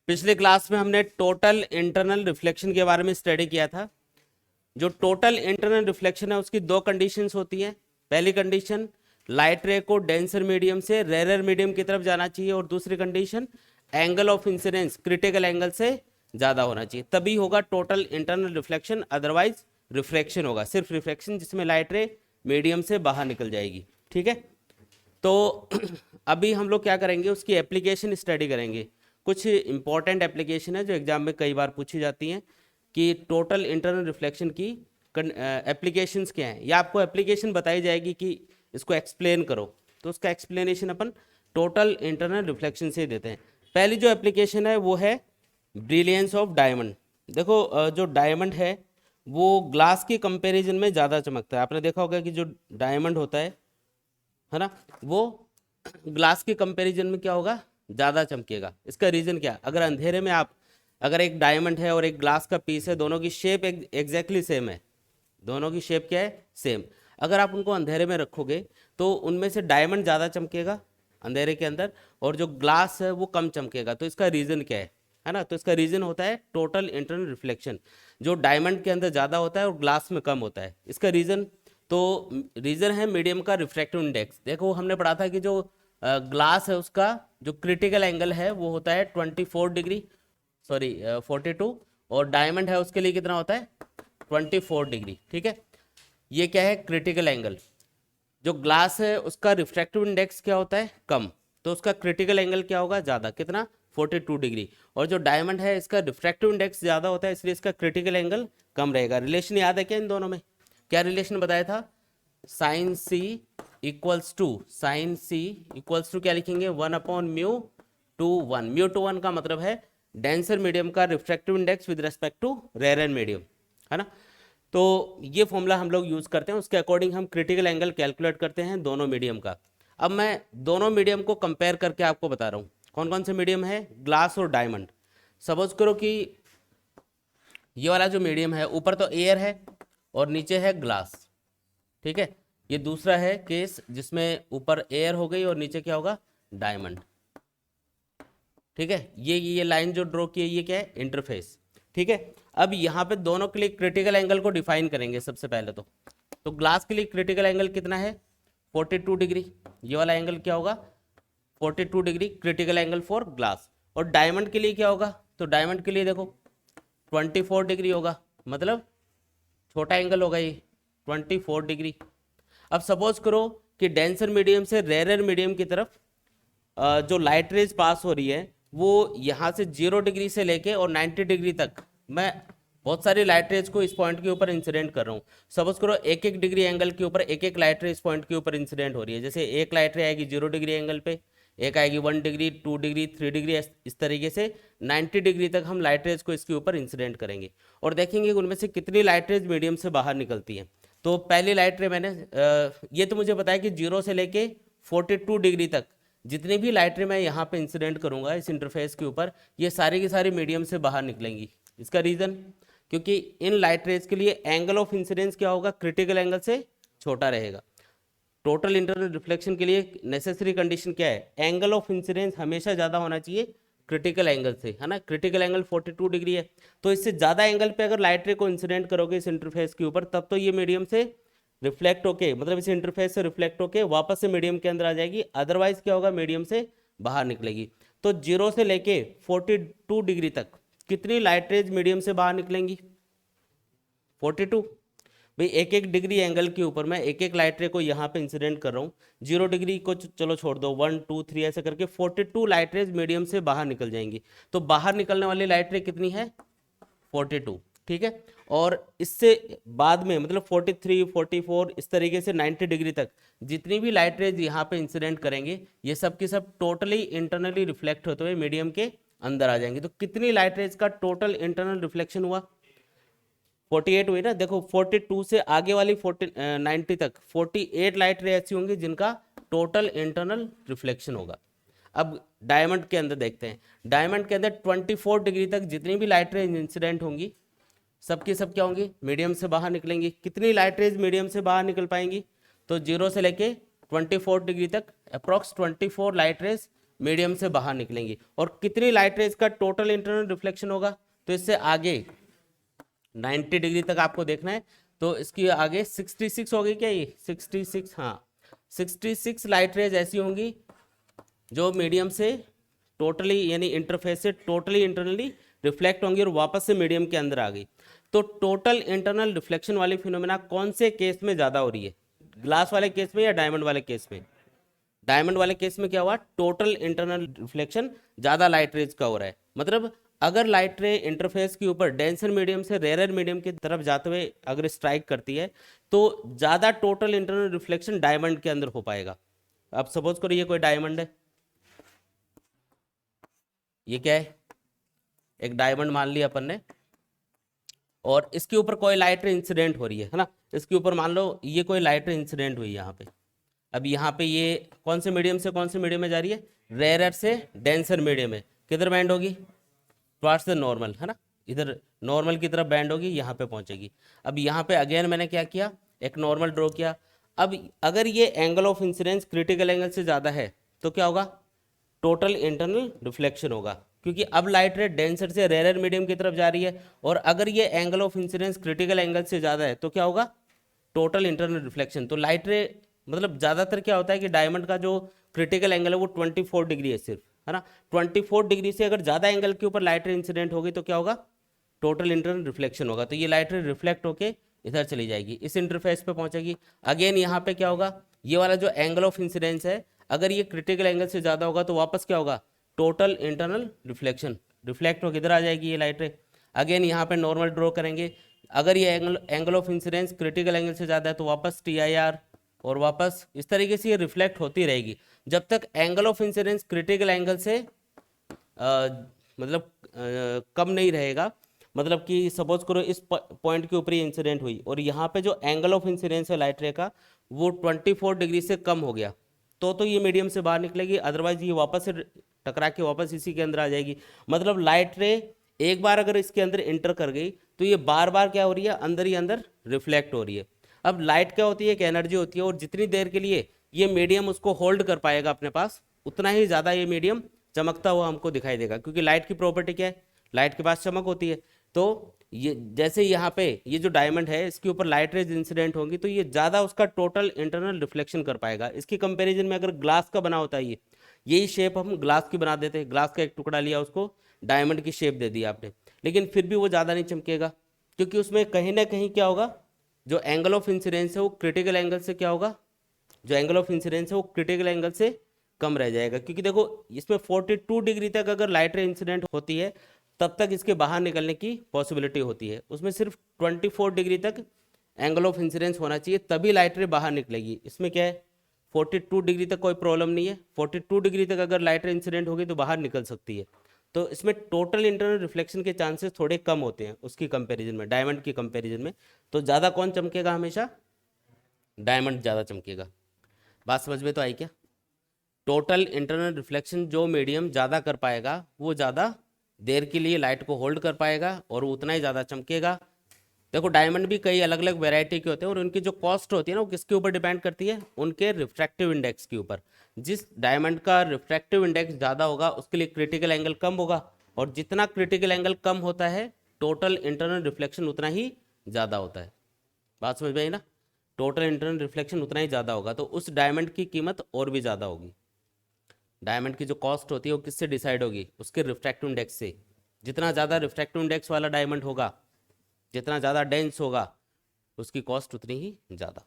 पिछले क्लास में हमने टोटल इंटरनल रिफ्लेक्शन के बारे में स्टडी किया था। जो टोटल इंटरनल रिफ्लेक्शन है उसकी दो कंडीशंस होती हैं। पहली कंडीशन, लाइट रे को डेंसर मीडियम से रेयर मीडियम की तरफ जाना चाहिए, और दूसरी condition, angle of incidence critical angle से ज़्यादा होना चाहिए, तभी होगा total internal reflection. Otherwise reflection होगा, सिर्फ रिफ्लेक्शन, जिसमें लाइट रे मीडियम से बाहर निकल जाएगी। ठीक है, तो अभी हम लोग क्या करेंगे, उसकी एप्लीकेशन स्टडी करेंगे। कुछ इंपॉर्टेंट एप्लीकेशन है जो एग्जाम में कई बार पूछी जाती हैं कि टोटल इंटरनल रिफ्लेक्शन की एप्लीकेशंस क्या हैं, या आपको एप्लीकेशन बताई जाएगी कि इसको एक्सप्लेन करो, तो उसका एक्सप्लेनेशन अपन टोटल इंटरनल रिफ्लेक्शन से देते हैं। पहली जो एप्लीकेशन है वो है ब्रिलियंस ऑफ डायमंड। देखो जो डायमंड है वो ग्लास के कंपैरिजन में ज़्यादा चमकता है। आपने देखा होगा कि जो डायमंड होता है ना, वो ग्लास के कंपैरिजन में क्या होगा, ज़्यादा चमकेगा। इसका रीज़न क्या, अगर अंधेरे में आप, अगर एक डायमंड है और एक ग्लास का पीस है, दोनों की शेप एग्जैक्टली सेम है, दोनों की शेप क्या है, सेम। अगर आप उनको अंधेरे में रखोगे तो उनमें से डायमंड ज़्यादा चमकेगा अंधेरे के अंदर, और जो ग्लास है वो कम चमकेगा। तो इसका रीज़न क्या है ना, तो इसका रीज़न होता है टोटल इंटरनल रिफ्लेक्शन, जो डायमंड के अंदर ज़्यादा होता है और ग्लास में कम होता है। इसका रीज़न, तो रीज़न है मीडियम का रिफ्रैक्टिव इंडेक्स। देखो हमने पढ़ा था कि जो ग्लास है उसका जो क्रिटिकल एंगल है वो होता है 24 डिग्री, सॉरी 42, और डायमंड है उसके लिए कितना होता है, 24 डिग्री। ठीक है, ये क्या है, क्रिटिकल एंगल। जो ग्लास है उसका रिफ्रैक्टिव इंडेक्स क्या होता है, कम, तो उसका क्रिटिकल एंगल क्या होगा, ज़्यादा, कितना, 42 डिग्री। और जो डायमंड है इसका रिफ्रैक्टिव इंडेक्स ज़्यादा होता है, इसलिए इसका क्रिटिकल एंगल कम रहेगा। रिलेशन याद है क्या इन दोनों में, क्या रिलेशन बताया था, sine C equals to, sine C equals to क्या लिखेंगे, 1/μ/1। μ/1 का मतलब है डेंसर मीडियम का refractive index with respect to rare medium, है ना। तो ये फॉर्मूला हम लोग यूज़ करते हैं, उसके अकॉर्डिंग हम क्रिटिकल एंगल कैलकुलेट करते हैं दोनों मीडियम का। अब मैं दोनों मीडियम को कंपेयर करके आपको बता रहा हूँ कौन कौन से मीडियम है, ग्लास और डायमंड। सपोज करो कि ये वाला जो मीडियम है, ऊपर तो एयर है और नीचे है ग्लास। ठीक है, ये दूसरा है केस जिसमें ऊपर एयर हो गई और नीचे क्या होगा, डायमंड। ठीक है, ये लाइन जो ड्रॉ की है ये क्या है, इंटरफेस। ठीक है, अब यहाँ पे दोनों के लिए क्रिटिकल एंगल को डिफाइन करेंगे सबसे पहले। तो ग्लास के लिए क्रिटिकल एंगल कितना है, 42 डिग्री। ये वाला एंगल क्या होगा, 42 degree critical angle for glass. और डायमंड के लिए क्या होगा, तो डायमंड के लिए देखो 24 डिग्री होगा, मतलब छोटा एंगल होगा ये, 24 डिग्री। अब सपोज करो कि डेंसर मीडियम से रेयर मीडियम की तरफ जो लाइट रेज पास हो रही है वो यहाँ से 0 डिग्री से लेके और 90 डिग्री तक, मैं बहुत सारी लाइट रेज को इस पॉइंट के ऊपर इंसिडेंट कर रहा हूँ। सपोज करो एक एक डिग्री एंगल के ऊपर एक एक लाइट रे इस पॉइंट के ऊपर इंसिडेंट हो रही है। जैसे एक लाइट रे आएगी 0 डिग्री एंगल पे, एक आएगी 1 डिग्री, 2 डिग्री, 3 डिग्री, इस तरीके से 90 डिग्री तक हम लाइट रेज को इसके ऊपर इंसिडेंट करेंगे और देखेंगे उनमें से कितनी लाइट रेज मीडियम से बाहर निकलती हैं। तो पहली लाइट रे मैंने ये तो मुझे बताया कि 0 से लेके 42 डिग्री तक जितनी भी लाइट रे मैं यहाँ पे इंसिडेंट करूँगा इस इंटरफेस के ऊपर, ये सारी की सारी मीडियम से बाहर निकलेंगी। इसका रीज़न, क्योंकि इन लाइट रेज के लिए एंगल ऑफ इंसिडेंस क्या होगा, क्रिटिकल एंगल से छोटा रहेगा। टोटल इंटरनल रिफ्लेक्शन के लिए नेसेसरी कंडीशन क्या है, एंगल ऑफ इंसिडेंस हमेशा ज़्यादा होना चाहिए क्रिटिकल एंगल से, है ना। क्रिटिकल एंगल 42 डिग्री है, तो इससे ज़्यादा एंगल पे अगर लाइट रे को इंसिडेंट करोगे इस इंटरफेस के ऊपर, तब तो ये मीडियम से रिफ्लेक्ट होके, मतलब इस इंटरफेस से रिफ्लेक्ट होके वापस से मीडियम के अंदर आ जाएगी। अदरवाइज क्या होगा, मीडियम से बाहर निकलेगी। तो 0 से लेके 42 डिग्री तक कितनी लाइट रेज मीडियम से बाहर निकलेंगी, 42। भाई एक एक डिग्री एंगल के ऊपर मैं एक एक लाइट रे को यहाँ पे इंसिडेंट कर रहा हूँ। 0 डिग्री को चलो छोड़ दो, 1 2 3 ऐसे करके 42 लाइट रेज मीडियम से बाहर निकल जाएंगी। तो बाहर निकलने वाली लाइट रे कितनी है, 42। ठीक है, और इससे बाद में मतलब 43 44 इस तरीके से 90 डिग्री तक जितनी भी लाइट रेज यहाँ पे इंसिडेंट करेंगे ये सब की सब टोटली इंटरनली रिफ्लेक्ट होते हुए मीडियम के अंदर आ जाएंगे। तो कितनी लाइट रेज का टोटल इंटरनल रिफ्लेक्शन हुआ, 48 हुई ना। देखो 42 से आगे वाली 90 तक 48 लाइट रे ऐसी होंगी जिनका टोटल इंटरनल रिफ्लेक्शन होगा। अब डायमंड के अंदर देखते हैं, डायमंड के अंदर 24 डिग्री तक जितनी भी लाइट रेज इंसिडेंट होंगी सबकी सब क्या होंगी, मीडियम से बाहर निकलेंगी। कितनी लाइट रेज मीडियम से बाहर निकल पाएंगी, तो 0 से लेके 24 डिग्री तक अप्रॉक्स 24 लाइट रेज मीडियम से बाहर निकलेंगी। और कितनी लाइट रेज का टोटल इंटरनल रिफ्लेक्शन होगा, तो इससे आगे 90 डिग्री तक आपको देखना है, तो इसकी आगे 66 होगी क्या, ये 66, हाँ 66 लाइट रेज ऐसी होंगी जो मीडियम से टोटली यानी इंटरफेस से टोटली इंटरनली रिफ्लेक्ट होंगी और वापस से मीडियम के अंदर आ गई। तो टोटल इंटरनल रिफ्लेक्शन वाली फिनोमेना कौन से केस में ज़्यादा हो रही है, ग्लास वाले केस में या डायमंड वाले केस में? डायमंड वाले केस में क्या हुआ, टोटल इंटरनल रिफ्लेक्शन ज़्यादा लाइट रेज का हो रहा है। मतलब अगर लाइट रे इंटरफेस के ऊपर डेंसर मीडियम से रेयर मीडियम की तरफ जाते हुए अगर स्ट्राइक करती है तो ज़्यादा टोटल इंटरनल रिफ्लेक्शन डायमंड के अंदर हो पाएगा। अब सपोज करो ये कोई डायमंड है, ये क्या है, एक डायमंड मान लिया अपन ने, और इसके ऊपर कोई लाइट रे इंसिडेंट हो रही है ना, इसके ऊपर मान लो ये कोई लाइट रे इंसिडेंट हुई यहाँ पे। अब यहाँ पे ये कौन से मीडियम से कौन से मीडियम में जा रही है, रेयर से डेंसर मीडियम में, किधर बैंड होगी, टुवर्ड्स द नॉर्मल, है ना, इधर नॉर्मल की तरफ बैंड होगी, यहाँ पे पहुँचेगी। अब यहाँ पे अगेन मैंने क्या किया, एक नॉर्मल ड्रॉ किया। अब अगर ये angle of incidence critical angle से ज़्यादा है तो क्या होगा, टोटल इंटरनल रिफ्लेक्शन होगा, क्योंकि अब लाइट रे डेंसर से रेयर मीडियम की तरफ जा रही है। और अगर ये angle of incidence critical angle से ज़्यादा है तो क्या होगा, टोटल इंटरनल रिफ्लेक्शन। तो लाइट रे मतलब ज़्यादातर क्या होता है कि डायमंड का जो क्रिटिकल एंगल है वो 24 डिग्री है सिर्फ, है ना। 24 डिग्री से अगर ज़्यादा एंगल के ऊपर लाइट रे इंसिडेंट होगी तो क्या होगा, टोटल इंटरनल रिफ्लेक्शन होगा। तो ये लाइट रे रिफ्लेक्ट होके इधर चली जाएगी, इस इंटरफेस पे पहुंचेगी। अगेन यहाँ पे क्या होगा, ये वाला जो एंगल ऑफ इंसिडेंस है अगर ये क्रिटिकल एंगल से ज़्यादा होगा तो वापस क्या होगा, टोटल इंटरनल रिफ्लेक्शन, रिफ्लेक्ट होकर इधर आ जाएगी ये लाइट रे। अगेन यहाँ पे नॉर्मल ड्रॉ करेंगे, अगर ये angle of incidence critical angle से ज़्यादा है तो वापस TIR, और वापस इस तरीके से ये रिफ्लेक्ट होती रहेगी जब तक angle of incidence critical angle से मतलब कम नहीं रहेगा। मतलब कि सपोज करो इस पॉइंट के ऊपर ही इंसिडेंट हुई और यहाँ पे जो एंगल ऑफ इंसिडेंस है लाइट रे का वो 24 डिग्री से कम हो गया तो ये मीडियम से बाहर निकलेगी, अदरवाइज ये वापस से टकरा के वापस इसी के अंदर आ जाएगी। मतलब लाइट रे एक बार अगर इसके अंदर इंटर कर गई तो ये बार बार क्या हो रही है, अंदर ही अंदर रिफ्लेक्ट हो रही है। अब लाइट क्या होती है, एक एनर्जी होती है, और जितनी देर के लिए ये मीडियम उसको होल्ड कर पाएगा अपने पास उतना ही ज़्यादा ये मीडियम चमकता हुआ हमको दिखाई देगा, क्योंकि लाइट की प्रॉपर्टी क्या है, लाइट के पास चमक होती है। तो ये जैसे यहाँ पे ये जो डायमंड है इसके ऊपर लाइट रेज इंसिडेंट होंगी तो ये ज़्यादा उसका टोटल इंटरनल रिफ्लेक्शन कर पाएगा। इसकी कंपैरिजन में अगर ग्लास का बना होता है ये, यही शेप हम ग्लास की बना देते हैं, ग्लास का एक टुकड़ा लिया उसको डायमंड की शेप दे दी आपने, लेकिन फिर भी वो ज़्यादा नहीं चमकेगा, क्योंकि उसमें कहीं ना कहीं क्या होगा, जो एंगल ऑफ इंसिडेंस है वो क्रिटिकल एंगल से क्या होगा, जो एंगल ऑफ इंसिडेंस है वो क्रिटिकल एंगल से कम रह जाएगा। क्योंकि देखो इसमें 42 डिग्री तक अगर लाइट रे इंसिडेंट होती है तब तक इसके बाहर निकलने की पॉसिबिलिटी होती है, उसमें सिर्फ 24 डिग्री तक एंगल ऑफ इंसिडेंस होना चाहिए तभी लाइट रे बाहर निकलेगी। इसमें क्या है, 42 डिग्री तक कोई प्रॉब्लम नहीं है, 42 डिग्री तक अगर लाइट रे इंसिडेंट होगी तो बाहर निकल सकती है। तो इसमें टोटल इंटरनल रिफ्लेक्शन के चांसेस थोड़े कम होते हैं उसकी कंपैरिजन में, डायमंड की कंपैरिजन में। तो ज़्यादा कौन चमकेगा, हमेशा डायमंड ज़्यादा चमकेगा। बात समझ में तो आई क्या? टोटल इंटरनल रिफ्लेक्शन जो मीडियम ज़्यादा कर पाएगा वो ज़्यादा देर के लिए लाइट को होल्ड कर पाएगा और उतना ही ज़्यादा चमकेगा। देखो डायमंड भी कई अलग अलग वैरायटी के होते हैं और उनकी जो कॉस्ट होती है ना वो किसके ऊपर डिपेंड करती है, उनके रिफ्रैक्टिव इंडेक्स के ऊपर। जिस डायमंड का रिफ्रैक्टिव इंडेक्स ज़्यादा होगा उसके लिए क्रिटिकल एंगल कम होगा, और जितना क्रिटिकल एंगल कम होता है टोटल इंटरनल रिफ्लेक्शन उतना ही ज़्यादा होता है। बात समझ में आई ना, टोटल इंटरनल रिफ्लेक्शन उतना ही ज़्यादा होगा तो उस डायमंड की कीमत और भी ज़्यादा होगी। डायमंड की जो कॉस्ट होती है वो किससे डिसाइड होगी, उसके रिफ्रैक्टिव इंडेक्स से। जितना ज़्यादा रिफ्रैक्टिव इंडेक्स वाला डायमंड होगा, जितना ज़्यादा डेंस होगा, उसकी कॉस्ट उतनी ही ज़्यादा।